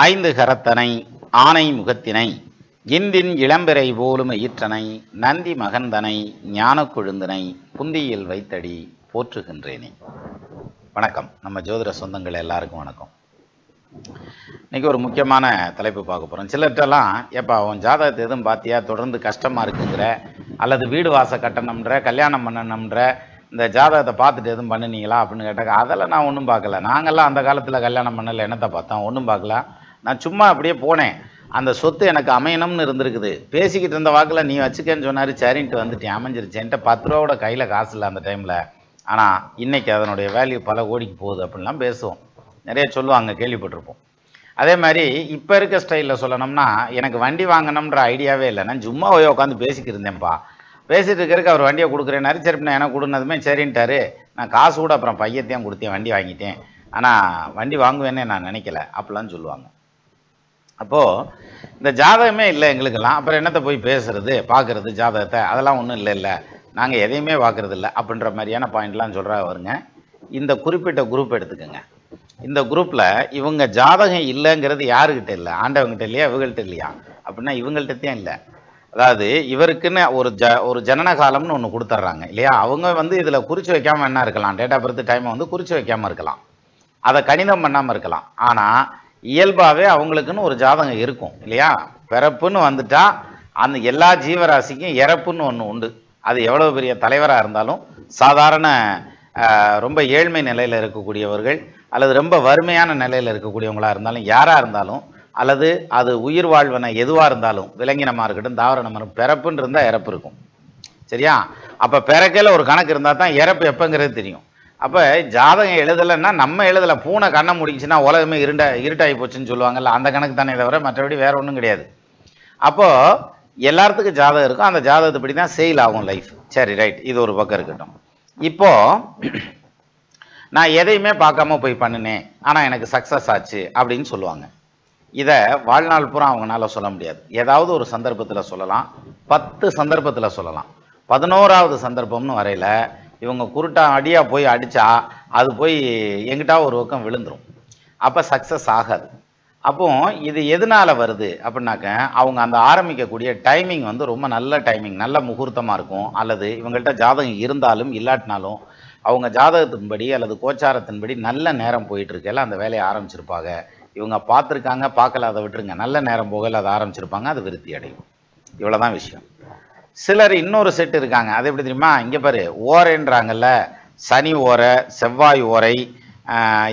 ஐந்து கரத்தனை ஆனை முகத்தினை இந்தின் இளம்பிறை போலும் ஈற்றனை நந்தி மகந்தனை ஞான கொழுந்தனை புந்தியில் வைத்தடி போற்றுகின்றேனே. வணக்கம். நம்ம ஜோதிட சொந்தங்கள் எல்லாருக்கும் வணக்கம். இன்னைக்கு ஒரு முக்கியமான தலைப்பு பார்க்க போகிறோம். சிலர்கிட்டலாம் ஏப்பா உன் ஜாதகத்தை எதுவும் பார்த்தியா, தொடர்ந்து கஷ்டமாக இருக்குங்கிற, அல்லது வீடு வாச கட்டணும்ன்ற, கல்யாணம் பண்ணணும்ன்ற, இந்த ஜாதகத்தை பார்த்துட்டு எதுவும் பண்ணினீங்களா அப்படின்னு கேட்டாக்க, அதெல்லாம் நான் ஒன்றும் பார்க்கல, நாங்கள்லாம் அந்த காலத்தில் கல்யாணம் பண்ணல, என்னத்தை பார்த்தோம், ஒன்றும் பார்க்கல, நான் சும்மா அப்படியே போனேன், அந்த சொத்து எனக்கு அமையணும்னு இருந்திருக்குது, பேசிக்கிட்டு இருந்த வாக்கில் நீ வச்சுக்கன்னு சொன்னார், சரின்ட்டு வந்துட்டேன், அமைஞ்சிருச்சு. என்கிட்ட 10 ரூபாவோட கையில் காசு இல்லை அந்த டைமில், ஆனால் இன்றைக்கி அதனுடைய வேல்யூ பல கோடிக்கு போகுது அப்படின்லாம் பேசுவோம், நிறைய சொல்லுவாங்க, கேள்விப்பட்டிருப்போம். அதே மாதிரி இப்போ இருக்க ஸ்டைலில் சொல்லணும்னா, எனக்கு வண்டி வாங்கணுன்ற ஐடியாவே இல்லை, நான் சும்மா போய் உட்காந்து பேசிக்கிட்டு இருந்தேன்ப்பா, பேசிட்டு இருக்கிறதுக்கு அவர் வண்டியை கொடுக்குறேன்னாரு, சரி நான் எனக்கு கொடுனதுமே சரின்ட்டாரு, நான் காசு கூட அப்புறம் பையத்தையும் கொடுத்தேன், வண்டி வாங்கிட்டேன், ஆனால் வண்டி வாங்குவேன்னே நான் நினைக்கல அப்படிலாம் சொல்லுவாங்க. அப்போது இந்த ஜாதகமே இல்லை எங்களுக்கெல்லாம், அப்புறம் என்னத்தை போய் பேசுறது, பார்க்குறது ஜாதகத்தை, அதெல்லாம் ஒன்றும் இல்லை, நாங்கள் எதையுமே பார்க்குறது இல்லை அப்படின்ற மாதிரியான பாயிண்ட்லாம் சொல்கிறா வருங்க. இந்த குறிப்பிட்ட குரூப் எடுத்துக்கோங்க. இந்த குரூப்பில் இவங்க ஜாதகம் இல்லைங்கிறது யாருக்கிட்ட இல்லை, ஆண்டவங்கிட்ட இல்லையா, இவங்கள்ட்ட இல்லையா அப்படின்னா இவங்கள்ட்டத்தையும் இல்லை. அதாவது இவருக்குன்னு ஒரு ஜனன காலம்னு ஒன்று கொடுத்துட்றாங்க இல்லையா, அவங்க இதில் குறித்து வைக்காமல் என்ன இருக்கலாம், டேட் ஆஃப் பர்த் டைமை குறித்து வைக்காமல் இருக்கலாம், அதை கணிதம் பண்ணாமல் இருக்கலாம். ஆனால் இயல்பாகவே அவங்களுக்குன்னு ஒரு ஜாதகம் இருக்கும் இல்லையா. பிறப்புன்னு வந்துட்டா அந்த எல்லா ஜீவராசிக்கும் இறப்புன்னு ஒன்று உண்டு. அது எவ்வளோ பெரிய தலைவராக இருந்தாலும், சாதாரண ரொம்ப ஏழ்மை நிலையில் இருக்கக்கூடியவர்கள் அல்லது ரொம்ப வறுமையான நிலையில் இருக்கக்கூடியவங்களாக இருந்தாலும், யாராக இருந்தாலும், அல்லது அது உயிர் வாழ்வன எதுவாக இருந்தாலும், விலங்கினமாக இருக்கட்டும் தாவரமாக இருக்கட்டும், பிறப்புன்னு இருந்தால் இறப்பு இருக்கும் சரியா. அப்போ பிறக்கையில் ஒரு கணக்கு இருந்தால் தான் இறப்பு எப்போங்கிறது தெரியும். அப்போ ஜாதகம் எழுதலைன்னா நம்ம எழுதலை, பூனை கண்ணை முடிச்சுன்னா உலகமே இருட்டாகி போச்சுன்னு சொல்லுவாங்கல்ல, அந்த கணக்கு தானே தவிர மற்றபடி வேற ஒன்றும் கிடையாது. அப்போது எல்லாத்துக்கும் ஜாதகம் இருக்கும், அந்த ஜாதகத்தைப்படி தான் சேல் ஆகும் லைஃப். சரி ரைட், இது ஒரு பக்கம் இருக்கட்டும். இப்போது நான் எதையுமே பார்க்காம போய் பண்ணினேன், ஆனால் எனக்கு சக்ஸஸ் ஆச்சு அப்படின்னு சொல்லுவாங்க. இதை வாழ்நாள் பூரா அவங்களால சொல்ல முடியாது. ஏதாவது ஒரு சந்தர்ப்பத்தில் சொல்லலாம், 10 சந்தர்ப்பத்தில் சொல்லலாம், 11வது சந்தர்ப்பம்னு வரையில் இவங்க குருட்டா அடியாக போய் அடித்தா அது போய் எங்கிட்டா ஒரு பக்கம் விழுந்துடும், அப்போ சக்ஸஸ் ஆகாது. அப்போ இது எதனால் வருது அப்படின்னாக்க, அவங்க அந்த ஆரம்பிக்கக்கூடிய டைமிங் ரொம்ப நல்ல டைமிங், நல்ல முகூர்த்தமாக இருக்கும், அல்லது இவங்கள்ட்ட ஜாதகம் இருந்தாலும் இல்லாட்டினாலும் அவங்க ஜாதகத்தின்படி அல்லது கோச்சாரத்தின்படி நல்ல நேரம் போயிட்டுருக்கையில் அந்த வேலையை ஆரம்பிச்சிருப்பாங்க. இவங்க பார்த்துருக்காங்க, பார்க்கல, அதை விட்டுருங்க, நல்ல நேரம் போகல அதை ஆரம்பிச்சிருப்பாங்க, அது விருத்தி அடையும். இவ்வளோதான் விஷயம். சிலர் இன்னொரு செட்டு இருக்காங்க, அது எப்படி தெரியுமா, இங்கே பாரு ஓரைன்றாங்கல்ல, சனி ஓரை, செவ்வாய் ஓரை,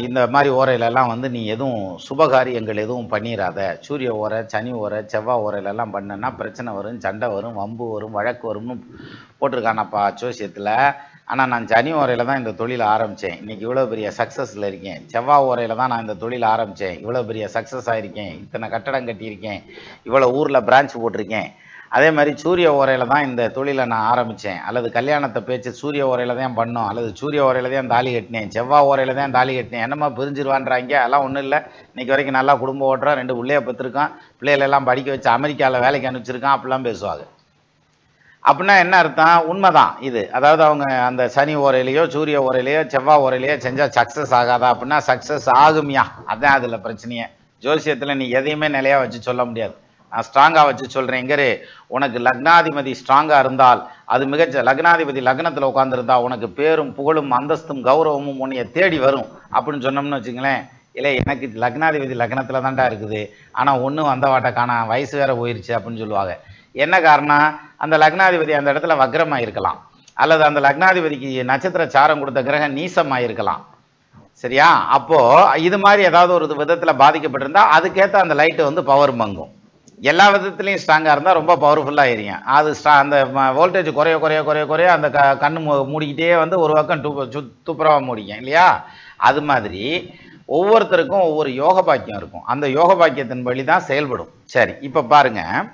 இந்த மாதிரி ஓரையிலெல்லாம் நீ எதுவும் சுபகாரியங்கள் எதுவும் பண்ணிடாத, சூரிய ஓரை, சனி ஓரை, செவ்வாய் ஓரையிலெல்லாம் பண்ணனா பிரச்சனை வரும், சண்டை வரும், வம்பு வரும், வழக்கு வரும்னு போட்டிருக்கானப்பா ஜோசியத்தில். ஆனால் நான் சனி ஓரையில் தான் இந்த தொழில் ஆரம்பித்தேன், இன்றைக்கி இவ்வளோ பெரிய சக்ஸஸில் இருக்கேன், செவ்வாய் ஓரையில் தான் நான் இந்த தொழில் ஆரம்பித்தேன், இவ்வளோ பெரிய சக்ஸஸ் ஆகிருக்கேன், இத்தனை கட்டடம் கட்டியிருக்கேன், இவ்வளோ ஊரில் பிரான்ச் போட்டிருக்கேன், அதே மாதிரி சூரிய ஓரையில் தான் இந்த தொழிலை நான் ஆரம்பித்தேன், அல்லது கல்யாணத்தை பேச்சு சூரிய ஓரையில் தான் பண்ணோம், அல்லது சூரிய ஓரையில் தான் தாலி கட்டினேன், செவ்வாய் ஓரையில் தான் தாலி கட்டினேன், என்னம்மா பிரிஞ்சிருவான்றாங்க, அதெல்லாம் ஒன்றும் இல்லை, இன்றைக்கி வரைக்கும் நல்லா குடும்பம் ஓட்டுறான், 2 பிள்ளைய பெற்றிருக்கான், பிள்ளைகளெல்லாம் படிக்க வச்சு அமெரிக்காவில் வேலைக்கு அனுப்பிச்சிருக்கான் அப்படிலாம் பேசுவாங்க. அப்படின்னா என்ன அர்த்தம், உண்மைதான் இது. அதாவது அவங்க அந்த சனி ஓரையிலையோ சூரிய ஓரையிலையோ செவ்வாய் ஓரையிலையோ செஞ்சால் சக்ஸஸ் ஆகாதா அப்படின்னா சக்ஸஸ் ஆகுமியா, அதுதான் அதில் பிரச்சனையே. ஜோசியத்தில் நீ எதையுமே நிலையாக வச்சு சொல்ல முடியாது, நான் ஸ்ட்ராங்காக வச்சு சொல்கிறேன். எங்கே உனக்கு லக்னாதிபதி ஸ்ட்ராங்காக இருந்தால், அது மிகச்ச லக்னாதிபதி லக்னத்தில் உட்காந்துருந்தா உனக்கு பேரும் புகழும் அந்தஸ்தும் கௌரவமும் உன்னைய தேடி வரும் அப்படின்னு சொன்னோம்னு வச்சுங்களேன். இல்லை எனக்கு லக்னாதிபதி லக்னத்தில் தான்டா இருக்குது, ஆனால் ஒன்றும் வந்த வாட்டை காணா, வயசு வேற போயிருச்சு அப்படின்னு சொல்லுவாங்க. என்ன காரணம், அந்த லக்னாதிபதி அந்த இடத்துல வக்ரமாக இருக்கலாம், அல்லது அந்த லக்னாதிபதிக்கு நட்சத்திர சாரம் கொடுத்த கிரகம் நீசமாக இருக்கலாம் சரியா. அப்போது இது மாதிரி ஏதாவது ஒரு விதத்தில் பாதிக்கப்பட்டிருந்தா அதுக்கேற்ற அந்த லைட்டு பவர் மங்கும். எல்லா விதத்துலையும் ஸ்ட்ராங்காக இருந்தால் ரொம்ப பவர்ஃபுல்லாக எரியும், அது அந்த வோல்டேஜ் குறைய குறைய குறைய குறைய அந்த கண்ணு மூடிக்கிட்டே ஒரு பக்கம் துப்புரவாக மூடிக்கும் இல்லையா. அது மாதிரி ஒவ்வொருத்தருக்கும் ஒவ்வொரு யோக பாக்கியம் இருக்கும், அந்த யோக பாக்கியத்தின் வழி தான் செயல்படும். சரி, இப்போ பாருங்கள்,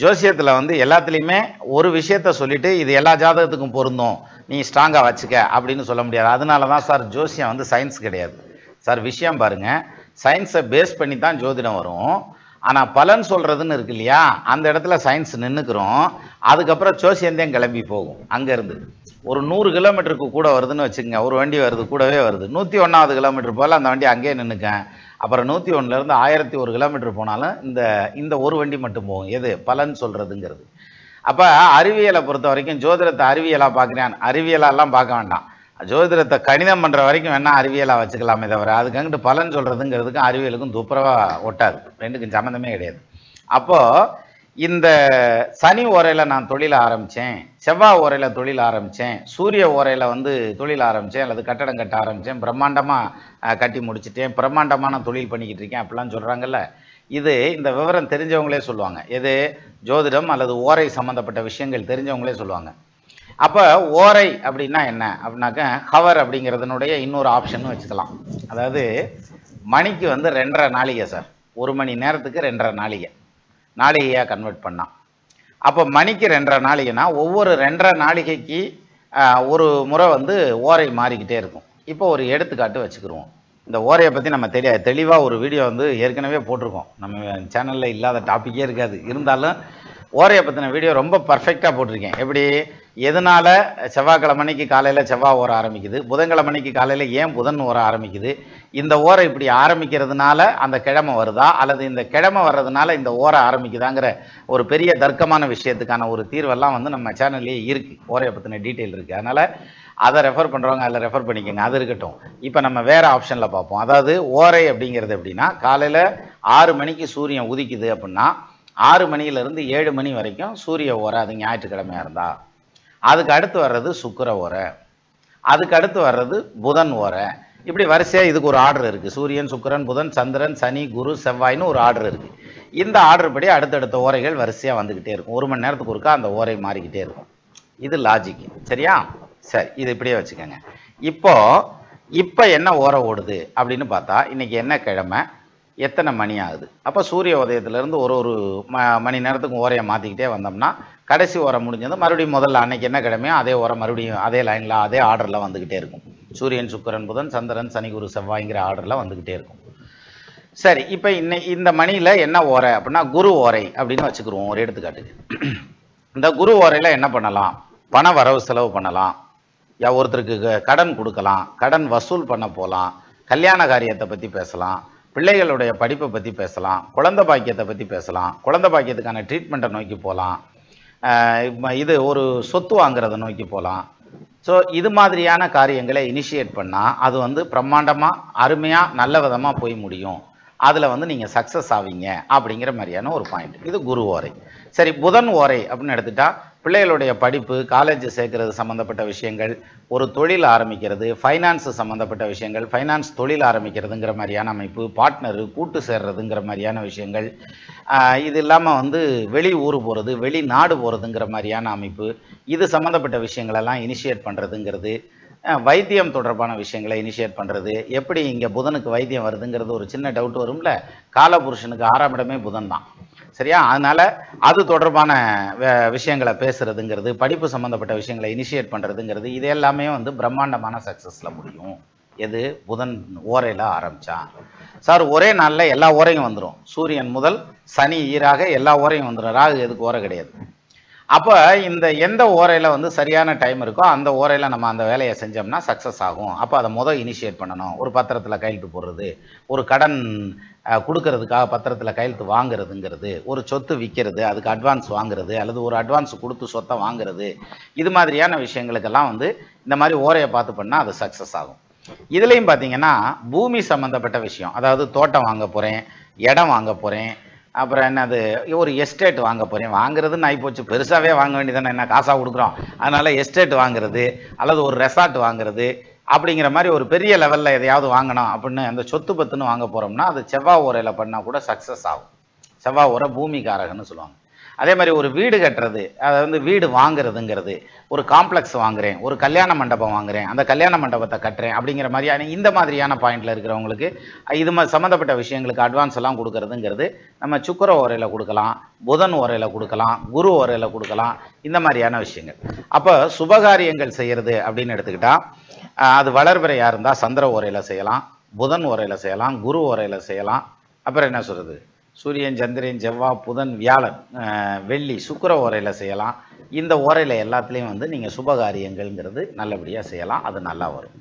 ஜோசியத்தில் எல்லாத்துலேயுமே ஒரு விஷயத்த சொல்லிவிட்டு இது எல்லா ஜாதகத்துக்கும் பொருந்தும், நீ ஸ்ட்ராங்காக வச்சுக்க அப்படின்னு சொல்ல முடியாது. அதனால தான் சார் ஜோசியம் சயின்ஸ் கிடையாது சார். விஷயம் பாருங்கள், சயின்ஸை பேஸ் பண்ணி தான் ஜோதிடம் வரும், ஆனால் பலன் சொல்கிறதுன்னு இருக்கு இல்லையா, அந்த இடத்துல சயின்ஸ் நின்றுக்கிறோம், அதுக்கப்புறம் ஜோசியந்தான் கிளம்பி போகும். அங்கேருந்து ஒரு 100 கிலோமீட்டருக்கு கூட வருதுன்னு வச்சுக்கோங்க, ஒரு வண்டி வருது கூடவே வருது, 101வது கிலோமீட்டர் போல் அந்த வண்டி அங்கேயே நின்றுக்கேன், அப்புறம் 101லேருந்து 1001 கிலோமீட்டர் போனாலும் இந்த ஒரு வண்டி மட்டும் போகும். எது பலன் சொல்கிறதுங்கிறது. அப்போ அறிவியலை பொறுத்த வரைக்கும் ஜோதிடத்தை அறிவியலாக பார்க்குறேன், அறிவியலாலாம் பார்க்க வேண்டாம். ஜோதிடத்தை கணிதம் பண்ணுற வரைக்கும் வேணால் அறிவியலாக வச்சுக்கலாமே தவிர அதுக்கு பலன் சொல்கிறதுங்கிறதுக்கும் அறிவியலுக்கும் துப்புரவாக ஒட்டாது, ரெண்டுக்கும் சம்மந்தமே கிடையாது. அப்போது இந்த சனி ஓரையில் நான் தொழில் ஆரம்பித்தேன், செவ்வாய் ஓரையில் தொழில் ஆரம்பித்தேன், சூரிய ஓரையில் தொழில் ஆரம்பித்தேன், அல்லது கட்டடம் கட்ட ஆரம்பித்தேன், பிரம்மாண்டமாக கட்டி முடிச்சிட்டேன், பிரம்மாண்டமான தொழில் பண்ணிக்கிட்டு இருக்கேன் அப்படிலாம் சொல்கிறாங்கல்ல. இது இந்த விவரம் தெரிஞ்சவங்களே சொல்லுவாங்க. எது ஜோதிடம் அல்லது ஓரை சம்மந்தப்பட்ட விஷயங்கள் தெரிஞ்சவங்களே சொல்லுவாங்க. அப்போ ஓரை அப்படின்னா என்ன அப்படின்னாக்க ஹவர் அப்படிங்கிறதுனுடைய இன்னொரு ஆப்ஷன் வச்சுக்கலாம். அதாவது மணிக்கு 2.5 நாளிகை சார், 1 மணி நேரத்துக்கு 2.5 நாளிகை, நாளிகையாக கன்வெர்ட் பண்ணால் அப்போ மணிக்கு 2.5 நாளிகைனா ஒவ்வொரு 2.5 நாளிகைக்கு ஒரு முறை ஓரை மாறிக்கிட்டே இருக்கும். இப்போ ஒரு எடுத்துக்காட்டு வச்சுக்கிடுவோம். இந்த ஓரையை பற்றி நம்ம தெளிவாக ஒரு வீடியோ ஏற்கனவே போட்டிருக்கோம். நம்ம சேனலில் இல்லாத டாப்பிக்கே இருக்காது, இருந்தாலும் ஓரையை பற்றின வீடியோ ரொம்ப பர்ஃபெக்டாக போட்டிருக்கேன். எப்படி எதனால் செவ்வாய்க்கிழமைக்கு காலையில் செவ்வாய் ஓரை ஆரம்பிக்குது, புதன்கிழமைக்கு காலையில் ஏன் புதன் ஓரை ஆரம்பிக்குது, இந்த ஓரை இப்படி ஆரம்பிக்கிறதுனால அந்த கிழமை வருதா அல்லது இந்த கிழமை வர்றதுனால இந்த ஓரை ஆரம்பிக்குதாங்கிற ஒரு பெரிய தர்க்கமான விஷயத்துக்கான ஒரு தீர்வெல்லாம் நம்ம சேனல்லே இருக்குது. ஓரையை பற்றின டீட்டெயில் இருக்குது. அதனால் அதை ரெஃபர் பண்ணுறவங்க அதில் ரெஃபர் பண்ணிக்கோங்க, அது இருக்கட்டும். இப்போ நம்ம வேறு ஆப்ஷனில் பார்ப்போம். அதாவது ஓரை அப்படிங்கிறது எப்படின்னா காலையில் 6 மணிக்கு சூரியன் உதிக்குது அப்படின்னா 6 மணியிலிருந்து 7 மணி வரைக்கும் சூரிய ஓரை, அது ஞாயிற்றுக்கிழமையாக இருந்தால். அதுக்கு அடுத்து வர்றது சுக்கிர ஓரை, அதுக்கு அடுத்து வர்றது புதன் ஓரை. இப்படி வரிசையாக இதுக்கு ஒரு ஆர்டர் இருக்குது. சூரியன், சுக்கிரன், புதன், சந்திரன், சனி, குரு, செவ்வாய்னு ஒரு ஆர்டர் இருக்குது. இந்த ஆர்டர் படி அடுத்தடுத்த ஓரைகள் வரிசையாக வந்துக்கிட்டே இருக்கும். 1 மணி நேரத்துக்கு ஒருக்கா அந்த ஓரை மாறிக்கிட்டே இருக்கும். இது லாஜிக், சரியா? சரி, இது இப்படியே வச்சுக்கோங்க. இப்போ என்ன ஓரை ஓடுது அப்படின்னு பார்த்தா இன்றைக்கி என்ன கிழமை, எத்தனை மணி ஆகுது. அப்போ சூரிய உதயத்திலேருந்து ஒரு மணி நேரத்துக்கு ஓரையை மாற்றிக்கிட்டே வந்தோம்னா கடைசி ஓரை முடிஞ்சது மறுபடியும் முதல்ல அன்னைக்கு என்ன கிழமையோ அதே ஓரை மறுபடியும் அதே லைனில் அதே ஆர்டரில் வந்துக்கிட்டே இருக்கும். சூரியன், சுக்கிரன், புதன், சந்திரன், சனி, குரு, செவ்வாய்ங்கிற ஆர்டரில் வந்துக்கிட்டே இருக்கும். சரி, இப்போ இந்த மணியில் என்ன ஓரை அப்படின்னா குரு ஓரை அப்படின்னு வச்சுக்கிடுவோம் ஒரு எடுத்துக்காட்டுக்கு. இந்த குரு ஓரையில் என்ன பண்ணலாம், பண வரவு செலவு பண்ணலாம், ஒருத்தருக்கு கடன் கொடுக்கலாம், கடன் வசூல் பண்ண போகலாம், கல்யாண காரியத்தை பற்றி பேசலாம், பிள்ளைகளுடைய படிப்பை பற்றி பேசலாம், குழந்தை பாக்கியத்தை பற்றி பேசலாம், குழந்தை பாக்கியத்துக்கான ட்ரீட்மெண்ட்டை நோக்கி போகலாம், இது ஒரு சொத்து வாங்குறதை நோக்கி போகலாம். ஸோ இது மாதிரியான காரியங்களை இனிஷியேட் பண்ணால் அது பிரம்மாண்டமாக அருமையாக நல்ல விதமாக போய் முடியும். அதில் நீங்கள் சக்ஸஸ் ஆவீங்க அப்படிங்கிற மாதிரியான ஒரு பாயிண்ட். இது குரு ஓரை. சரி, புதன் ஓரை அப்படின்னு எடுத்துட்டா பிள்ளைகளுடைய படிப்பு, காலேஜ் சேர்க்கறது சம்மந்தப்பட்ட விஷயங்கள், ஒரு தொழில் ஆரம்பிக்கிறது, ஃபைனான்ஸு சம்மந்தப்பட்ட விஷயங்கள், ஃபைனான்ஸ் தொழில் ஆரம்பிக்கிறதுங்கிற மாதிரியான அமைப்பு, பார்ட்னரு கூட்டு சேர்றதுங்கிற மாதிரியான விஷயங்கள், இது இல்லாமல் வெளி ஊர் போகிறது, வெளிநாடு போகிறதுங்கிற மாதிரியான அமைப்பு, இது சம்மந்தப்பட்ட விஷயங்களெல்லாம் இனிஷியேட் பண்ணுறதுங்கிறது, வைத்தியம் தொடர்பான விஷயங்களை இனிஷியேட் பண்ணுறது. எப்படி இங்கே புதனுக்கு வைத்தியம் வருதுங்கிறது ஒரு சின்ன டவுட் வரும்ல, காலபுருஷனுக்கு 6ஆம் இடமே புதன் தான், சரியா? அதனால் அது தொடர்பான விஷயங்களை பேசுகிறதுங்கிறது, படிப்பு சம்மந்தப்பட்ட விஷயங்களை இனிஷியேட் பண்ணுறதுங்கிறது, இது எல்லாமே பிரம்மாண்டமான சக்ஸஸில் முடியும். எது புதன் ஓரையில் ஆரம்பித்தா. சார் ஒரே நாளில் எல்லா ஓரையும் வந்துடும், சூரியன் முதல் சனி ஈராக எல்லா ஓரையும் வந்துடும், ராகு எதுக்கு ஓரை கிடையாது. அப்போ எந்த ஓரையில் சரியான டைம் இருக்கோ அந்த ஓரையில் நம்ம அந்த வேலையை செஞ்சோம்னா சக்ஸஸ் ஆகும். அப்போ அதை இனிஷியேட் பண்ணணும். ஒரு பத்திரத்தில் கையெழுத்து போடுறது, ஒரு கடன் கொடுக்கறதுக்காக பத்திரத்தில் கையெழுத்து வாங்குறதுங்கிறது, ஒரு சொத்து விற்கிறது அதுக்கு அட்வான்ஸ் வாங்குறது, அல்லது ஒரு அட்வான்ஸ் கொடுத்து சொத்தை வாங்குறது, இது மாதிரியான விஷயங்களுக்கெல்லாம் இந்த மாதிரி ஓரையை பார்த்து பண்ணால் அது சக்ஸஸ் ஆகும். இதுலேயும் பார்த்தீங்கன்னா பூமி சம்மந்தப்பட்ட விஷயம், அதாவது தோட்டம் வாங்க போகிறேன், இடம் வாங்க போகிறேன், அப்புறம் என்னது ஒரு எஸ்டேட் வாங்க போகிறேன், வாங்குறதுன்னு ஆகிப்போச்சு, பெருசாகவே வாங்க வேண்டியதானே, என்ன காசாக கொடுக்குறோம், அதனால் எஸ்டேட் வாங்குறது அல்லது ஒரு ரெசார்ட் வாங்குறது அப்படிங்கிற மாதிரி ஒரு பெரிய லெவலில் எதையாவது வாங்கணும் அப்படின்னு அந்த சொத்து பத்துன்னு வாங்க போகிறோம்னா அது செவ்வாய் ஓரையில் பண்ணால் கூட சக்ஸஸ் ஆகும். செவ்வாய் ஓரை பூமிக்காரகன்னு சொல்லுவாங்க. அதே மாதிரி ஒரு வீடு கட்டுறது, அதை வீடு வாங்குறதுங்கிறது, ஒரு காம்ப்ளெக்ஸ் வாங்குறேன், ஒரு கல்யாண மண்டபம் வாங்குறேன், அந்த கல்யாண மண்டபத்தை கட்டுறேன் அப்படிங்கிற மாதிரியான இந்த மாதிரியான பாயிண்டில் இருக்கிறவங்களுக்கு இது சம்மந்தப்பட்ட விஷயங்களுக்கு அட்வான்ஸ் எல்லாம் கொடுக்கறதுங்கிறது நம்ம சுக்கிர ஓரையில் கொடுக்கலாம், புதன் ஓரையில் கொடுக்கலாம், குரு ஓரையில் கொடுக்கலாம், இந்த மாதிரியான விஷயங்கள். அப்போ சுபகாரியங்கள் செய்கிறது அப்படின்னு எடுத்துக்கிட்டால் அது வளர்பிறையாக இருந்தால் சந்திர ஓரையில் செய்யலாம், புதன் ஓரையில் செய்யலாம், குரு ஓரையில் செய்யலாம். அப்புறம் என்ன சொல்கிறது, சூரியன், சந்திரன், செவ்வாய், புதன், வியாழன், வெள்ளி, சுக்கிர ஓரையில் செய்யலாம். இந்த ஓரையில் எல்லாத்துலேயும் நீங்கள் சுபகாரியங்கள்ங்கிறது நல்லபடியாக செய்யலாம், அது நல்லா வரும்.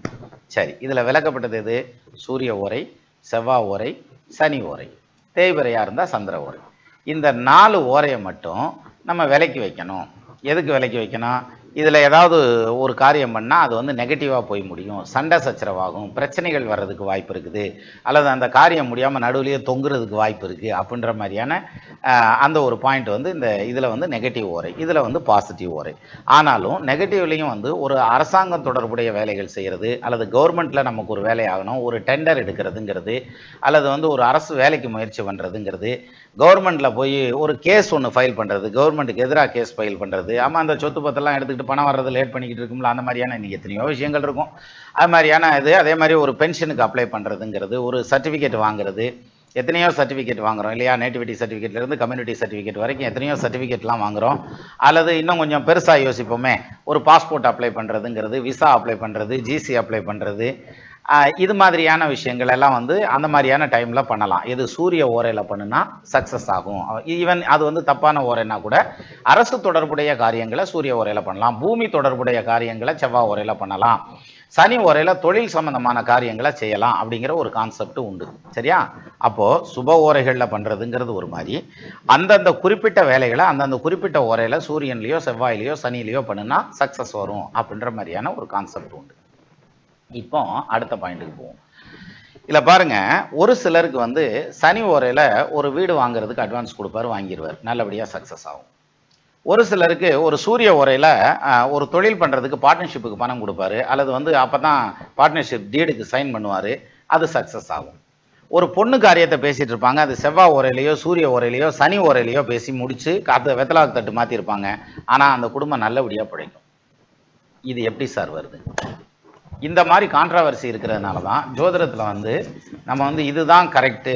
சரி, இதில் விளக்கப்பட்டது எது, சூரிய ஓரை, செவ்வாய் ஓரை, சனி ஓரை, தேய்பிறையாக இருந்தால் சந்திர ஓரை. இந்த 4 ஓரையை மட்டும் நம்ம விலைக்கு வைக்கணும். எதுக்கு விலைக்கு வைக்கணும்? இதில் ஏதாவது ஒரு காரியம் பண்ணால் அது வந்து நெகட்டிவாக போய் முடியும், சண்டை சச்சரவாகும், பிரச்சனைகள் வர்றதுக்கு வாய்ப்பு இருக்குது, அல்லது அந்த காரியம் முடியாமல் நடுவுலையே தொங்குறதுக்கு வாய்ப்பு இருக்குது அப்படின்ற மாதிரியான அந்த ஒரு பாயிண்ட் வந்து இந்த இதில் வந்து நெகட்டிவ் ஓரை, இதில் வந்து பாசிட்டிவ் ஓரை. ஆனாலும் நெகட்டிவ்லேயும் வந்து ஒரு அரசாங்கம் தொடர்புடைய வேலைகள் செய்கிறது, அல்லது கவர்மெண்ட்டில் நமக்கு ஒரு வேலை ஆகணும், ஒரு டெண்டர் எடுக்கிறதுங்கிறது, அல்லது வந்து ஒரு அரசு வேலைக்கு முயற்சி பண்ணுறதுங்கிறது, கவர்மெண்ட்டில் போய் ஒரு கேஸ் ஒன்று ஃபைல் பண்ணுறது, கவர்மெண்ட்டுக்கு எதிராக கேஸ் ஃபைல் பண்ணுறது, ஆமாம் அந்த சொத்து பத்தெல்லாம் எடுத்துக்கிட்டு பணம் வர்றது லேட் பண்ணிக்கிட்டு இருக்கும்ல, அந்த மாதிரியான இன்றைக்கி எத்தனையோ விஷயங்கள் இருக்கும். அது மாதிரியான இது. அதே மாதிரி ஒரு பென்ஷனுக்கு அப்ளை பண்ணுறதுங்கிறது, ஒரு சர்டிஃபிகேட் வாங்குறது, எத்தனையோ சர்டிஃபிகேட் வாங்குகிறோம் இல்லையா? நேட்டிவிட்டி சர்டிஃபிகேட்லேருந்து கம்யூனிட்டி சர்டிஃபிகேட் வரைக்கும் எத்தனையோ சர்டிஃபிகேட்லாம் வாங்குகிறோம். அல்லது இன்னும் கொஞ்சம் பெருசாக யோசிப்போமே, ஒரு பாஸ்போர்ட் அப்ளை பண்ணுறதுங்கிறது, விசா அப்ளை பண்ணுறது, ஜிசி அப்ளை பண்ணுறது, இது மாதிரியான விஷயங்கள் எல்லாம் வந்து அந்த மாதிரியான டைமில் பண்ணலாம். இது சூரிய ஓரையில் பண்ணுனா சக்ஸஸ் ஆகும். ஈவன் அது வந்து தப்பான ஓரைன்னா கூட அரசு தொடர்புடைய காரியங்களை சூரிய ஓரையில் பண்ணலாம், பூமி தொடர்புடைய காரியங்களை செவ்வாய் ஓரையில் பண்ணலாம், சனி ஓரையில் தொழில் சம்பந்தமான காரியங்களை செய்யலாம் அப்படிங்கிற ஒரு கான்செப்ட் உண்டு. சரியா? அப்போது சுப ஓரைகளில் பண்ணுறதுங்கிறது ஒரு மாதிரி, அந்தந்த குறிப்பிட்ட வேலைகளை அந்தந்த குறிப்பிட்ட ஓரையில் சூரியன்லேயோ செவ்வாயிலையோ சனிலேயோ பண்ணுனா சக்ஸஸ் வரும் அப்படின்ற மாதிரியான ஒரு கான்செப்ட் உண்டு. இப்போ அடுத்த பாயிண்ட்டுக்கு போவோம். இதில் பாருங்க, ஒரு சிலருக்கு வந்து சனி ஓரையில் ஒரு வீடு வாங்குறதுக்கு அட்வான்ஸ் கொடுப்பாரு, வாங்கிடுவார், நல்லபடியாக சக்ஸஸ் ஆகும். ஒரு சிலருக்கு ஒரு சூரிய ஓரையில் ஒரு தொழில் பண்ணுறதுக்கு பார்ட்னர்ஷிப்புக்கு பணம் கொடுப்பாரு, அல்லது வந்து அப்போ தான் பார்ட்னர்ஷிப் டீடுக்கு சைன் பண்ணுவார், அது சக்ஸஸ் ஆகும். ஒரு பொண்ணு காரியத்தை பேசிகிட்டு இருப்பாங்க, அது செவ்வாய் ஓரையிலையோ சூரிய ஓரையிலையோ சனி ஓரையிலையோ பேசி முடித்து காற்று வெத்தலாக்கு தட்டு மாற்றிருப்பாங்க, ஆனால் அந்த குடும்பம் நல்லபடியாக பிழைக்கும். இது எப்படி சார் வருது? இந்த மாதிரி கான்ட்ராவர்சி இருக்கிறதுனால தான் ஜோதிடத்தில் வந்து நம்ம வந்து இதுதான் கரெக்டு,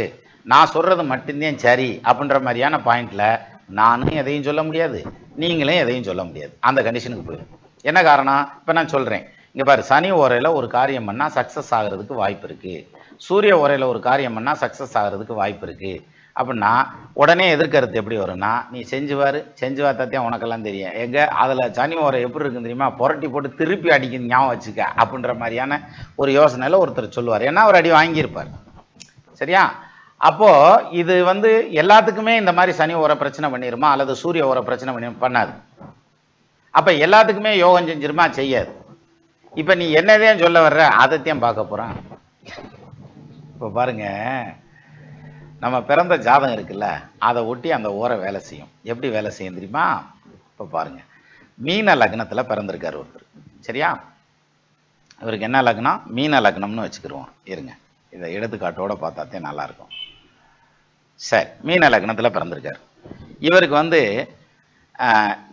நான் சொல்கிறது மட்டும்தான் சரி அப்படின்ற மாதிரியான பாயிண்டில் நானும் எதையும் சொல்ல முடியாது, நீங்களும் எதையும் சொல்ல முடியாது, அந்த கண்டிஷனுக்கு போயிடும். என்ன காரணம்? இப்போ நான் சொல்கிறேன், இங்கே பாரு, சனி ஓரையில் ஒரு காரியம் பண்ணால் சக்ஸஸ் ஆகிறதுக்கு வாய்ப்பு இருக்குது, சூரிய ஓரையில் ஒரு காரியம் பண்ணால் சக்ஸஸ் ஆகிறதுக்கு வாய்ப்பு இருக்குது அப்படின்னா உடனே எதிர்கருத்து எப்படி வரும்னா, நீ செஞ்சுவார் செஞ்சுவாத்தான் உனக்கெல்லாம் தெரியும், எங்கே அதில் சனி ஓரை எப்படி இருக்குன்னு தெரியுமா, புரட்டி போட்டு திருப்பி அடிக்கணும், ஞாபகம் வச்சுக்க அப்படின்ற மாதிரியான ஒரு யோசனையில் ஒருத்தர் சொல்லுவார். ஏன்னா அவர் அடி வாங்கியிருப்பார். சரியா? அப்போது இது வந்து எல்லாத்துக்குமே இந்த மாதிரி சனி ஓரை பிரச்சனை பண்ணிடுமா, அல்லது சூரிய ஓரை பிரச்சனை பண்ணாது. அப்போ எல்லாத்துக்குமே யோகம் செஞ்சிருமா? செய்யாது. இப்போ நீ என்னதையும் சொல்ல வர்ற, அதைத்தையும் பார்க்க போகிறான். இப்போ பாருங்க, நம்ம பிறந்த ஜாதகம் இருக்குல்ல, அதை ஒட்டி அந்த ஓரை வேலை செய்யும். எப்படி வேலை செய்யும் தெரியுமா? இப்போ பாருங்க, மீன லக்னத்தில் பிறந்திருக்காரு ஒருத்தர். சரியா? இவருக்கு என்ன லக்னம்? மீன லக்னம்னு வச்சுக்கிடுவோம். இருங்க, இதை எடுத்துக்காட்டோட பார்த்தாத்தே நல்லாயிருக்கும். சரி, மீன லக்னத்தில் பிறந்திருக்காரு. இவருக்கு வந்து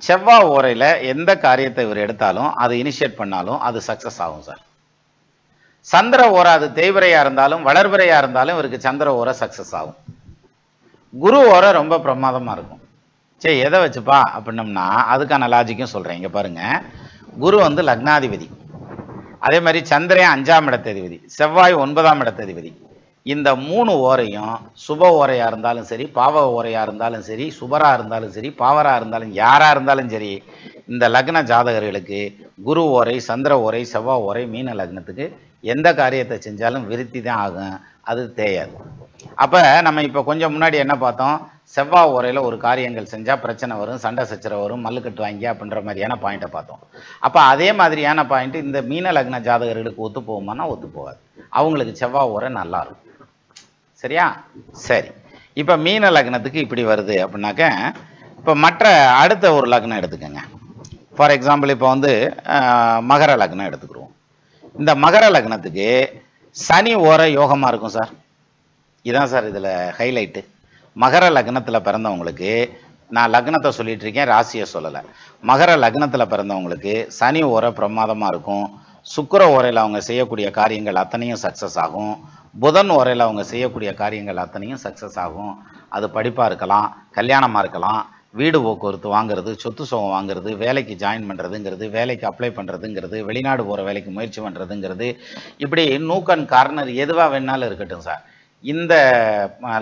செவ்வாய் ஓரையில் எந்த காரியத்தை இவர் எடுத்தாலும், அது இனிஷியேட் பண்ணாலும் அது சக்ஸஸ் ஆகும் சார். சந்திர ஓரை அது தேய்பிறையாக இருந்தாலும் வளர்பிறையாக இருந்தாலும் இவருக்கு சந்திர ஓரை சக்ஸஸ் ஆகும். குரு ஓரை ரொம்ப பிரமாதமாக இருக்கும். சரி, எதை வச்சுப்பா அப்படின்னம்னா அதுக்கான லாஜிக்கும் சொல்கிறேன். இங்கே பாருங்கள், குரு வந்து லக்னாதிபதி, அதே மாதிரி சந்திரன் 5ஆம் இடத்ததிபதி, செவ்வாய் 9ஆம் இடத்ததிபதி. இந்த 3 ஓரையும் சுப ஓரையாக இருந்தாலும் சரி, பாவ ஓரையாக இருந்தாலும் சரி, சுபராக இருந்தாலும் சரி, பாவராக இருந்தாலும் யாராக இருந்தாலும் சரி, இந்த லக்ன ஜாதகர்களுக்கு குரு ஓரை, சந்திர ஓரை, செவ்வாய் ஓரை மீன லக்னத்துக்கு எந்த காரியத்தை செஞ்சாலும் விருத்தி தான் ஆகும், அது தேயாது. அப்போ நம்ம இப்போ கொஞ்சம் முன்னாடி என்ன பார்த்தோம்? செவ்வாய் ஓரையில் ஒரு காரியங்கள் செஞ்சால் பிரச்சனை வரும், சண்டை சச்சரவு வரும், மல்லுக்கட்டு வாங்கி அப்படின்ற மாதிரியான பாயிண்ட்டை பார்த்தோம். அப்போ அதே மாதிரியான பாயிண்ட்டு இந்த மீன லக்ன ஜாதகர்களுக்கு ஒத்து போகுமானா ஒத்து போகாது. அவங்களுக்கு செவ்வாய் ஓரை நல்லாயிருக்கும். சரியா? சரி, இப்போ மீன லக்னத்துக்கு இப்படி வருது அப்படின்னாக்க, இப்போ மற்ற அடுத்த ஒரு லக்னம் எடுத்துக்கோங்க. ஃபார் எக்ஸாம்பிள் இப்போ வந்து மகர லக்னம் எடுத்துக்கிடுவோம். இந்த மகர லக்னத்துக்கு சனி ஓரை யோகமாக இருக்கும் சார். இதுதான் சார் இதில் ஹைலைட்டு. மகர லக்னத்தில் பிறந்தவங்களுக்கு, நான் லக்னத்தை சொல்லிட்டு இருக்கேன், ராசியை சொல்லலை. மகர லக்னத்தில் பிறந்தவங்களுக்கு சனி ஓரை பிரமாதமாக இருக்கும். சுக்கிர ஓரையில் அவங்க செய்யக்கூடிய காரியங்கள் அத்தனையும் சக்ஸஸ் ஆகும். புதன் ஓரையில் அவங்க செய்யக்கூடிய காரியங்கள் அத்தனையும் சக்ஸஸ் ஆகும். அது படிப்பாக இருக்கலாம், கல்யாணமாக இருக்கலாம், வீடு போக்குவரத்து வாங்குறது, சொத்து சுகம் வாங்குறது, வேலைக்கு ஜாயின் பண்ணுறதுங்கிறது, வேலைக்கு அப்ளை பண்ணுறதுங்கிறது, வெளிநாடு போகிற வேலைக்கு முயற்சி பண்ணுறதுங்கிறது, இப்படி நூக்கன் கார்னர் எதுவாக வேணாலும் இருக்கட்டும் சார். இந்த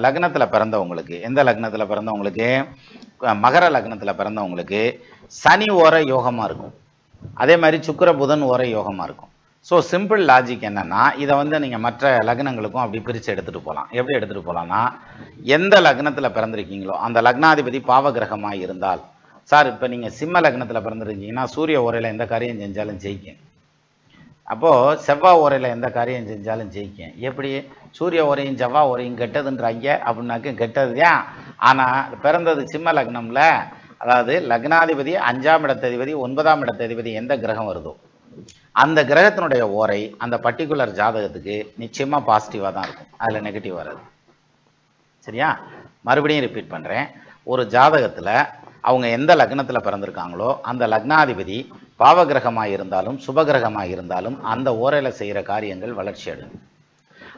லக்னத்தில் பிறந்தவங்களுக்கு, எந்த லக்னத்தில் பிறந்தவங்களுக்கு? மகர லக்னத்தில் பிறந்தவங்களுக்கு சனி ஓரை யோகமாக இருக்கும். அதே மாதிரி சுக்கிர புதன் ஓரை யோகமாக இருக்கும். ஸோ சிம்பிள் லாஜிக் என்னன்னா, இதை வந்து நீங்கள் மற்ற லக்னங்களுக்கும் அப்படி பிரித்து எடுத்துகிட்டு போகலாம். எப்படி எடுத்துகிட்டு போகலான்னா, எந்த லக்னத்தில் பிறந்திருக்கீங்களோ அந்த லக்னாதிபதி பாவகிரகமாக இருந்தால், சார் இப்போ நீங்கள் சிம்ம லக்னத்தில் பிறந்திருக்கீங்கன்னா சூரிய ஓரையில் எந்த காரியம் செஞ்சாலும் ஜெயிக்கும். அப்போது செவ்வாய் ஓரையில் எந்த காரியம் செஞ்சாலும் ஜெயிக்கும். எப்படி சூரிய ஓரையும் செவ்வாய் ஓரையும் கெட்டதுன்றாங்க அப்படின்னாக்க கெட்டது தான். ஆனால் பிறந்தது சிம்ம லக்னம்ல, அதாவது லக்னாதிபதி 5ஆம் இடத்ததிபதி 9ஆம் இடத்ததிபதி எந்த கிரகம் வருதோ அந்த கிரகத்தினுடைய ஓரை அந்த பர்டிகுலர் ஜாதகத்துக்கு நிச்சயமாக பாசிட்டிவாக தான் இருக்கும், அதில் நெகட்டிவ் வராது. சரியா? மறுபடியும் ரிப்பீட் பண்ணுறேன். ஒரு ஜாதகத்தில் அவங்க எந்த லக்னத்தில் பிறந்திருக்காங்களோ அந்த லக்னாதிபதி பாவகிரகமாக இருந்தாலும் சுபகிரகமாக இருந்தாலும் அந்த ஓரையில் செய்கிற காரியங்கள் வளர்ச்சி அடையும்.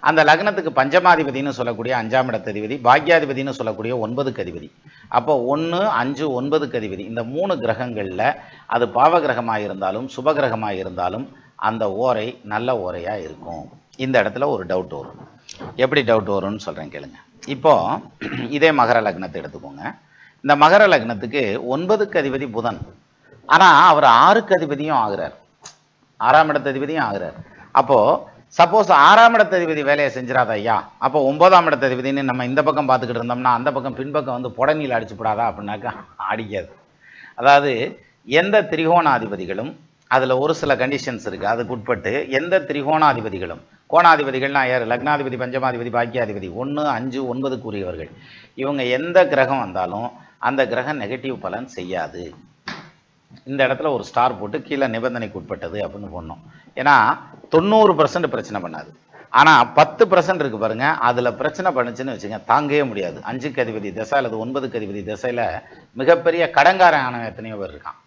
அந்த லக்னத்துக்கு பஞ்சமாதிபதினு சொல்லக்கூடிய 5ஆம் இடத்ததிபதி, பாக்யாதிபதினு சொல்லக்கூடிய 9க்கு அதிபதி. அப்போ 1, 5, 9க்கு அதிபதி, இந்த 3 கிரகங்களில் அது பாவகிரகமாக இருந்தாலும் சுபகிரகமாக இருந்தாலும் அந்த ஓரை நல்ல ஓரையாக இருக்கும். இந்த இடத்துல ஒரு டவுட் வரும். எப்படி டவுட் வரும்னு சொல்கிறேன் கேளுங்க. இப்போது இதே மகர லக்னத்தை எடுத்துக்கோங்க. இந்த மகர லக்னத்துக்கு 9க்கு அதிபதி புதன், ஆனால் அவர் 6க்கு அதிபதியும் ஆகிறார், 6ஆம் இடத்ததிபதியும் ஆகிறார். அப்போது சப்போஸ் 6ஆம் இடத்ததிபதி வேலையை செஞ்சிடாத ஐயா, அப்போ 9ஆம் இடத்ததிபதினு நம்ம இந்த பக்கம் பார்த்துக்கிட்டு இருந்தோம்னா அந்த பக்கம் பின்பக்கம் வந்து புடநீல் அடிச்சுப்படாதா அப்படின்னாக்கா அடிக்காது. அதாவது எந்த திரிகோணாதிபதிகளும் அதில் ஒரு சில கண்டிஷன்ஸ் இருக்குது, அதுக்கு உட்பட்டு எந்த திரிகோணாதிபதிகளும், கோணாதிபதிகள்னா யார், லக்னாதிபதி, பஞ்சமாதிபதி, பாக்கியாதிபதி 1, 5, 9க்கு உரியவர்கள், இவங்க எந்த கிரகம் வந்தாலும் அந்த கிரகம் நெகட்டிவ் பலன் செய்யாது. இந்த இடத்துல ஒரு ஸ்டார் போட்டு கீழே நிபந்தனைக்கு உட்பட்டது அப்படின்னு போடணும். ஏன்னா 90% பிரச்சனை பண்ணாது, ஆனால் 10% இருக்கு பாருங்க, அதில் பிரச்சனை பண்ணுச்சுன்னு வச்சுங்க தாங்கவே முடியாது. 5க்கு அதிபதி திசை அல்லது 9க்கு அதிபதி திசையில் மிகப்பெரிய கடங்காரன் எத்தனையோ பேர் இருக்கான்.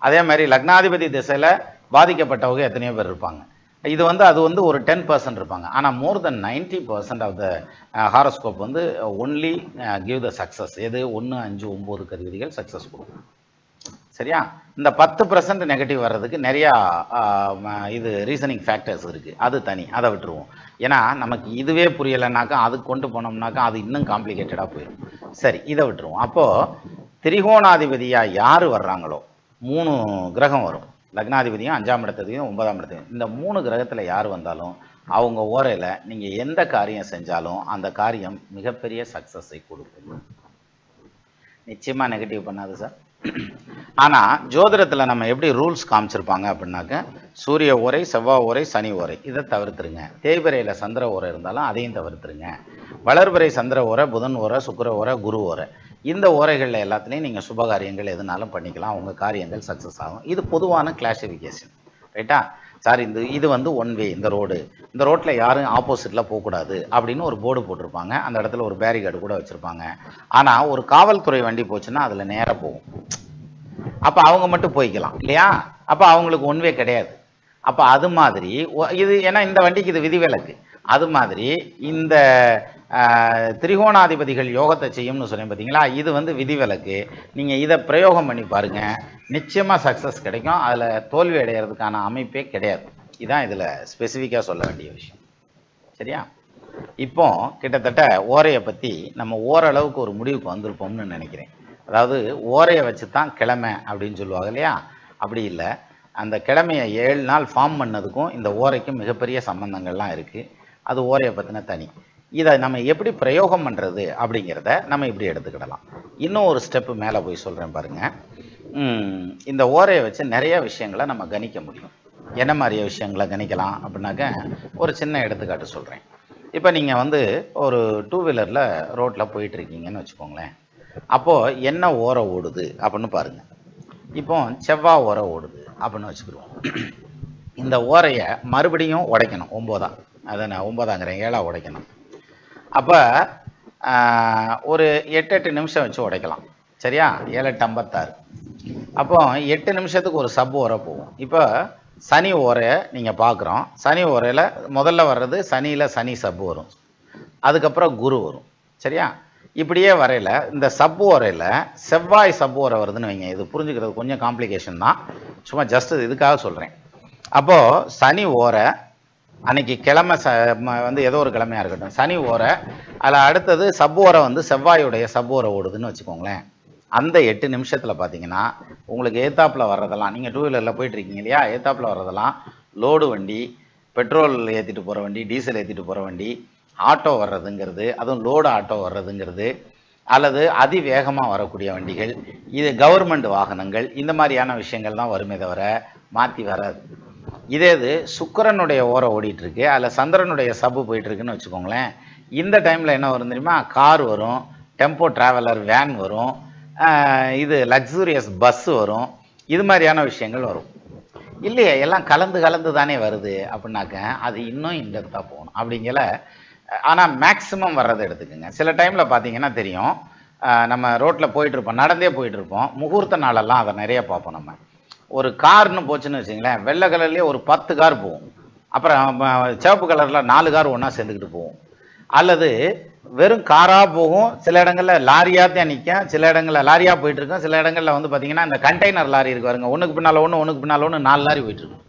அதே மாதிரி லக்னாதிபதி திசையில் பாதிக்கப்பட்டவங்க எத்தனையோ பேர் இருப்பாங்க. இது வந்து அது வந்து ஒரு 10% இருப்பாங்க. ஆனால் மோர் தென் 90% ஆஃப் த ஹாரோஸ்கோப் வந்து ஒன்லி கிவ் த சக்ஸஸ். எது 1, 5, 9க்கு அதிபதிகள் சக்ஸஸ் கொடுக்கும். சரியா? இந்த 10% நெகட்டிவ் வர்றதுக்கு நிறையா இது ரீசனிங் ஃபேக்டர்ஸ் இருக்குது, அது தனி, அதை விட்டுருவோம். ஏன்னா நமக்கு இதுவே புரியலைனாக்கா அதுக்கு கொண்டு போனோம்னாக்கா அது இன்னும் காம்ப்ளிகேட்டடாக போயிடும். சரி, இதை விட்டுருவோம். அப்போது திரிகோணாதிபதியாக யார் வர்றாங்களோ 3 கிரகம் வரும், லக்னாதிபதியும் 5ஆம் இடத்ததிபதியும் 9ஆம் இடத்தையும், இந்த 3 கிரகத்தில் யார் வந்தாலும் அவங்க ஓரையில் நீங்கள் எந்த காரியம் செஞ்சாலும் அந்த காரியம் மிகப்பெரிய சக்ஸஸை கொடுக்கும். நிச்சயமாக நெகட்டிவ் பண்ணாது சார். ஆனால் ஜோதிடத்தில் நம்ம எப்படி ரூல்ஸ் காமிச்சிருப்பாங்க அப்படின்னாக்க, சூரிய ஓரை, செவ்வாய் ஓரை, சனி ஓரை இதை தவிர்த்துருங்க. தேய்பிரையில் சந்திர ஓரை இருந்தாலும் அதையும் தவிர்த்துருங்க. வளர்பிறை சந்திர ஓரை, புதன் ஓரை, சுக்கிர ஓரை, குரு ஓரை, இந்த ஓரைகளில் எல்லாத்துலேயும் நீங்கள் சுபகாரியங்கள் எதுனாலும் பண்ணிக்கலாம், உங்கள் காரியங்கள் சக்ஸஸ் ஆகும். இது பொதுவான கிளாசிஃபிகேஷன், ரைட்டா? சார் இது வந்து ஒன் வே, இந்த ரோட்டில் யாரும் ஆப்போசிட்டில் போகக்கூடாது அப்படின்னு ஒரு போர்டு போட்டிருப்பாங்க, அந்த இடத்துல ஒரு பேரிகார்டு கூட வச்சுருப்பாங்க. ஆனால் ஒரு காவல்துறை வண்டி போச்சுன்னா அதில் நேராக போகும், அப்போ அவங்க மட்டும் போய்க்கலாம் இல்லையா? அப்போ அவங்களுக்கு ஒன் வே கிடையாது. அப்போ அது மாதிரி இது, ஏன்னா இந்த வண்டிக்கு இது விதிவிலக்கு. அது மாதிரி இந்த திரிகோணாதிபதிகள் யோகத்தை செய்யும்னு சொன்னேன் பார்த்தீங்களா, இது வந்து விதிவிலக்கு. நீங்கள் இதை பிரயோகம் பண்ணி பாருங்கள், நிச்சயமாக சக்ஸஸ் கிடைக்கும். அதில் தோல்வி அடைகிறதுக்கான அமைப்பே கிடையாது. இதுதான் இதில் ஸ்பெசிஃபிக்காக சொல்ல வேண்டிய விஷயம். சரியா? இப்போ கிட்டத்தட்ட ஓரையை பற்றி நம்ம ஓரளவுக்கு ஒரு முடிவுக்கு வந்திருப்போம்னு நினைக்கிறேன். அதாவது ஓரையை வச்சு தான் கிழமை அப்படின்னு சொல்லுவாங்க இல்லையா? அப்படி இல்லை, அந்த கிழமையை 7 நாள் ஃபார்ம் பண்ணதுக்கும் இந்த ஓரைக்கும் மிகப்பெரிய சம்பந்தங்கள்லாம் இருக்குது. அது ஓரையை பற்றின தனி. இதை நம்ம எப்படி பிரயோகம் பண்ணுறது அப்படிங்கிறத நம்ம இப்படி எடுத்துக்கிடலாம். இன்னும் ஒரு ஸ்டெப்பு மேலே போய் சொல்கிறேன் பாருங்கள். இந்த ஓரையை வச்சு நிறைய விஷயங்களை நம்ம கணிக்க முடியும். என்ன மாதிரிய விஷயங்களை கணிக்கலாம் அப்படின்னாக்க ஒரு சின்ன எடுத்துக்காட்டு சொல்கிறேன். இப்போ நீங்கள் வந்து ஒரு 2 வீலரில் ரோட்டில் போயிட்டுருக்கீங்கன்னு வச்சுக்கோங்களேன். அப்போது என்ன ஓரை ஓடுது அப்படின்னு பாருங்கள். இப்போ செவ்வாய் ஓரை ஓடுது அப்படின்னு வச்சுக்கிடுவோம். இந்த ஓரையை மறுபடியும் உடைக்கணும், 9ஆ, அதை நான் 9ஆங்கிறேன், 7ஆ உடைக்கணும். அப்போ ஒரு 8 நிமிஷம் வச்சு உடைக்கலாம். சரியா? 7 8 56. அப்போ 8 நிமிஷத்துக்கு ஒரு சப் ஓரை போகும். இப்போ சனி ஓரையை நீங்கள் பார்க்குறோம். சனி ஓரையில் முதல்ல வர்றது சனியில் சனி சப் வரும், அதுக்கப்புறம் குரு வரும். சரியா? இப்படியே வரையில் இந்த சப் ஓரையில் செவ்வாய் சப் ஓரை வருதுன்னு வைங்க. இது புரிஞ்சுக்கிறது கொஞ்சம் காம்ப்ளிகேஷன் தான், சும்மா ஜஸ்ட் இதுக்காக சொல்கிறேன். அப்போது சனி ஓரை அன்னைக்கு கிழமை வந்து ஏதோ ஒரு கிழமையாக இருக்கட்டும், சனி ஓரை, அதில் அடுத்தது சப் ஓரை வந்து செவ்வாயுடைய சப் ஓரை ஓடுதுன்னு வச்சுக்கோங்களேன். அந்த 8 நிமிஷத்தில் பார்த்தீங்கன்னா உங்களுக்கு ஏத்தாப்பில் வர்றதெல்லாம், நீங்கள் 2 வீலரில் போயிட்டுருக்கீங்க இல்லையா, ஏத்தாப்பில் வர்றதெல்லாம் லோடு வண்டி, பெட்ரோல் ஏற்றிட்டு போகிற வண்டி, டீசல் ஏற்றிட்டு போகிற வண்டி, ஆட்டோ வர்றதுங்கிறது, அதுவும் லோடு ஆட்டோ வர்றதுங்கிறது, அல்லது அதிவேகமாக வரக்கூடிய வண்டிகள், இது கவர்மெண்ட் வாகனங்கள், இந்த மாதிரியான விஷயங்கள் தான் வருமே தவிர மாற்றி வராது. இதே இது சுக்கிரனுடைய ஓரை ஓடிட்டுருக்கு, அதில் சந்திரனுடைய சப்பு போயிட்டுருக்குன்னு வச்சுக்கோங்களேன். இந்த டைமில் என்ன வரும் தெரியுமா? கார் வரும், டெம்போ ட்ராவலர் வேன் வரும், இது லக்ஸூரியஸ் பஸ் வரும், இது மாதிரியான விஷயங்கள் வரும். இல்லையே, எல்லாம் கலந்து கலந்து தானே வருது அப்படின்னாக்க அது இன்னும் இன்டெப்த்தாக போகணும் அப்படிங்கல. ஆனால் மேக்ஸிமம் வர்றதை எடுத்துக்கோங்க. சில டைமில் பார்த்தீங்கன்னா தெரியும், நம்ம ரோட்டில் போயிட்டுருப்போம், நடந்தே போயிட்டுருப்போம், முகூர்த்த நாளெல்லாம் அதை நிறைய பார்ப்போம். நம்ம ஒரு கார்னு போச்சுன்னு வச்சுங்களேன், வெள்ளை கலர்லேயே ஒரு 10 கார் போகும், அப்புறம் சிவப்பு கலரில் 4 கார் ஒன்றா சேர்ந்துக்கிட்டு போகும், அல்லது வெறும் காராக போகும், சில இடங்களில் லாரியாக தான் நிற்கும், சில இடங்களில் லாரியாக போயிட்டுருக்கும், சில இடங்களில் வந்து பார்த்தீங்கன்னா இந்த கண்டெய்னர் லாரி இருக்கு பாருங்க, ஒன்றுக்கு பின்னால் ஒன்று ஒன்றுக்கு பின்னால் ஒன்று 4 லாரி போயிட்டுருக்கும்.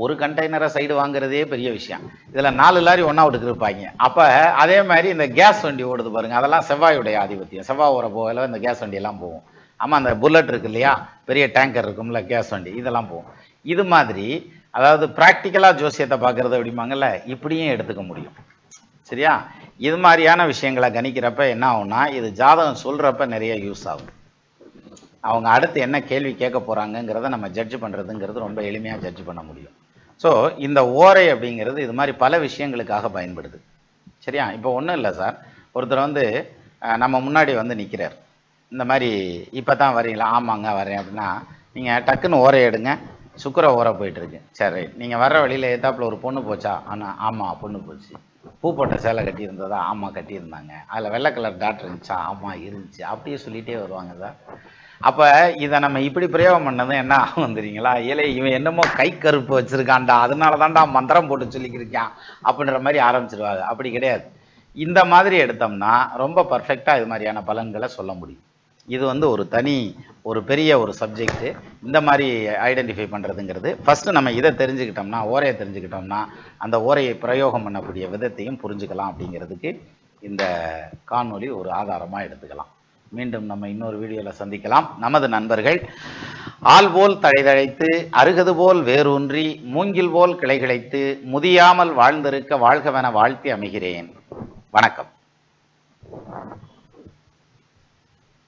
ஒரு கண்டெய்னரை சைடு வாங்குறதே பெரிய விஷயம், இதில் 4 லாரி ஒன்றா விட்டுக்கிருப்பாங்க. அப்போ அதே மாதிரி இந்த கேஸ் வண்டி ஓடுது பாருங்கள், அதெல்லாம் செவ்வாயுடைய ஆதிபத்தியம். செவ்வாய் ஓர போகல இந்த கேஸ் வண்டியெல்லாம் போகும். ஆமாம், அந்த புல்லட் இருக்கு இல்லையா, பெரிய டேங்கர் இருக்கும்ல, கேஸ் வண்டி, இதெல்லாம் போகும். இது மாதிரி அதாவது ப்ராக்டிக்கலாக ஜோசியத்தை பார்க்குறது அப்படிம்பாங்கல்ல, இப்படியும் எடுத்துக்க முடியும். சரியா? இது மாதிரியான விஷயங்களை கணிக்கிறப்ப என்ன ஆகும்னா, இது ஜாதகம் சொல்கிறப்ப நிறைய யூஸ் ஆகும். அவங்க அடுத்து என்ன கேள்வி கேட்க போகிறாங்கங்கிறத நம்ம ஜட்ஜ் பண்ணுறதுங்கிறது ரொம்ப எளிமையாக ஜட்ஜ் பண்ண முடியும். ஸோ இந்த ஓரை அப்படிங்கிறது இது மாதிரி பல விஷயங்களுக்காக பயன்படுது. சரியா? இப்போ ஒன்றும் இல்லை சார், ஒருத்தர் வந்து நம்ம முன்னாடி வந்து நிற்கிறார், இந்த மாதிரி இப்போ தான் வரீங்களா? ஆமாங்க வரேன் அப்படின்னா, நீங்கள் டக்குன்னு ஓரை எடுங்க, சுக்கர ஓரை போயிட்டுருக்கு. சரி, நீங்கள் வர்ற வழியில் ஏத்தாப்பில் ஒரு பொண்ணு போச்சா? ஆனால் ஆமாம் பொண்ணு போச்சு. பூ போட்ட சேலை கட்டியிருந்ததா? ஆமாம் கட்டியிருந்தாங்க. அதில் வெள்ளை கலர் டாக்டர் இருந்துச்சா? ஆமாம் இருந்துச்சு. அப்படியே சொல்லிகிட்டே வருவாங்க சார். அப்போ இதை நம்ம இப்படி பிரயோகம் பண்ணது என்ன ஆகும் தெரியுங்களா? இல்லை இவன் என்னமோ கை கருப்பு வச்சுருக்கான்டா, அதனால தான்டா மந்திரம் போட்டு சொல்லிக்கிருக்கான் அப்படின்ற மாதிரி ஆரம்பிச்சிருவாங்க. அப்படி கிடையாது. இந்த மாதிரி எடுத்தோம்னா ரொம்ப பர்ஃபெக்டாக இது மாதிரியான பலன்களை சொல்ல முடியும். இது வந்து ஒரு பெரிய ஒரு சப்ஜெக்ட். இந்த மாதிரி ஐடென்டிஃபை பண்ணுறதுங்கிறது ஃபஸ்ட்டு நம்ம இதை தெரிஞ்சுக்கிட்டோம்னா, ஓரையை தெரிஞ்சுக்கிட்டோம்னா, அந்த ஓரையை பிரயோகம் பண்ணக்கூடிய விதத்தையும் புரிஞ்சுக்கலாம். அப்படிங்கிறதுக்கு இந்த காணொளி ஒரு ஆதாரமாக எடுத்துக்கலாம். மீண்டும் நம்ம இன்னொரு வீடியோவில் சந்திக்கலாம். நமது நண்பர்கள் ஆள் போல் தழைதழைத்து, அருகது போல் வேரூன்றி, மூங்கில் போல் கிளைகிழைத்து, முதியாமல் வாழ்ந்திருக்க வாழ்கவென வாழ்த்தி அமைகிறேன். வணக்கம்.